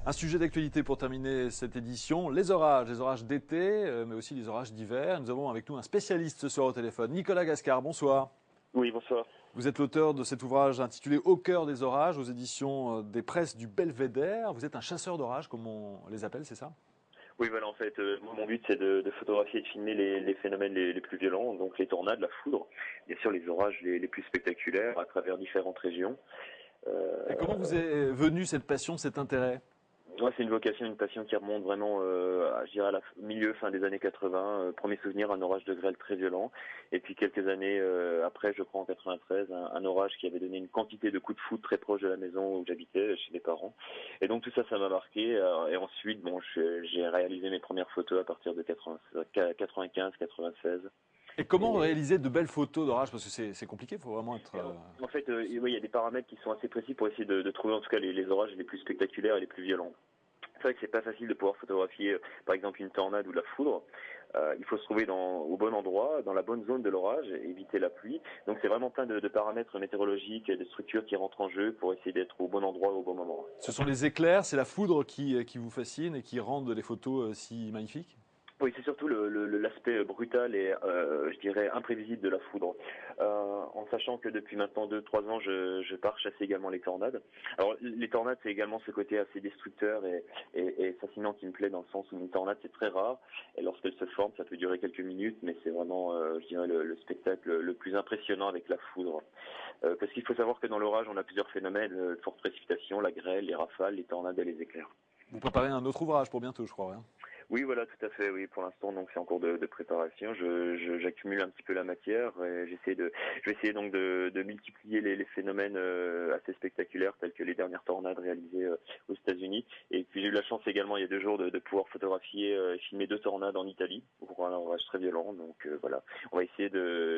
Un sujet d'actualité pour terminer cette édition, les orages d'été, mais aussi les orages d'hiver. Nous avons avec nous un spécialiste ce soir au téléphone, Nicolas Gascard, bonsoir. Oui, bonsoir. Vous êtes l'auteur de cet ouvrage intitulé Au cœur des orages, aux éditions des presses du Belvédère. Vous êtes un chasseur d'orages, comme on les appelle, c'est ça? Oui, voilà, en fait, moi, mon but, c'est de photographier et de filmer les phénomènes les plus violents, donc les tornades, la foudre, bien sûr les orages les plus spectaculaires à travers différentes régions. Et comment vous est venue cette passion, cet intérêt? Moi, c'est une vocation, une passion qui remonte vraiment, je dirais, à la milieu, fin des années 80. Premier souvenir, un orage de grêle très violent. Et puis quelques années après, je crois en 93, un orage qui avait donné une quantité de coups de foudre très proche de la maison où j'habitais, chez mes parents. Et donc tout ça, ça m'a marqué. Et ensuite, bon, j'ai réalisé mes premières photos à partir de 95, 96. Et comment Et réaliser de belles photos d'orage? Parce que c'est compliqué, il faut vraiment être... en fait, oui, il y a des paramètres qui sont assez précis pour essayer de trouver en tout cas les orages les plus spectaculaires et les plus violents. C'est vrai que c'est pas facile de pouvoir photographier, par exemple, une tornade ou la foudre. Il faut se trouver au bon endroit, dans la bonne zone de l'orage, et éviter la pluie. Donc c'est vraiment plein de paramètres météorologiques, et de structures qui rentrent en jeu pour essayer d'être au bon endroit au bon moment. Ce sont les éclairs, c'est la foudre qui vous fascine et qui rendent les photos si magnifiques? Oui, c'est surtout l'aspect brutal et, je dirais, imprévisible de la foudre. En sachant que depuis maintenant 2, 3 ans, je pars chasser également les tornades. Alors, les tornades, c'est également ce côté assez destructeur et fascinant qui me plaît dans le sens où une tornade, c'est très rare. Et lorsqu'elle se forme, ça peut durer quelques minutes, mais c'est vraiment, je dirais, le spectacle le plus impressionnant avec la foudre. Parce qu'il faut savoir que dans l'orage, on a plusieurs phénomènes, de fortes précipitations, la grêle, les rafales, les tornades et les éclairs. Vous préparez un autre ouvrage pour bientôt, je crois, hein. Oui, voilà, tout à fait. Oui, pour l'instant, donc c'est en cours de préparation. J'accumule un petit peu la matière et je vais essayer donc de multiplier les phénomènes assez spectaculaires tels que les dernières tornades réalisées aux États-Unis. Et puis j'ai eu la chance également il y a 2 jours de pouvoir photographier et filmer 2 tornades en Italie pour un orage très violent. Donc voilà, on va essayer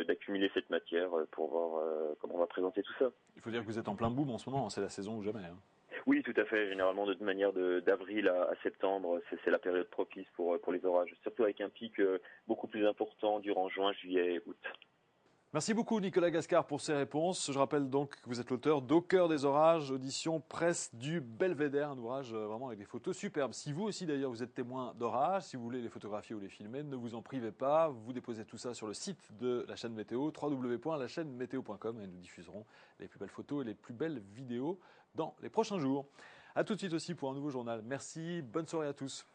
d'accumuler cette matière pour voir comment on va présenter tout ça. Il faut dire que vous êtes en plein boom en ce moment, hein, c'est la saison ou jamais, hein. Oui, tout à fait. Généralement, de manière d'avril à septembre, c'est la période propice pour les orages, surtout avec un pic beaucoup plus important durant juin, juillet et août. Merci beaucoup Nicolas Gascard pour ces réponses. Je rappelle donc que vous êtes l'auteur d'Au cœur des orages, audition presse du Belvédère, un ouvrage vraiment avec des photos superbes. Si vous aussi d'ailleurs vous êtes témoin d'orages, si vous voulez les photographier ou les filmer, ne vous en privez pas. Vous déposez tout ça sur le site de la chaîne météo, www.lachainemeteo.com, et nous diffuserons les plus belles photos et les plus belles vidéos dans les prochains jours. A tout de suite aussi pour un nouveau journal. Merci, bonne soirée à tous.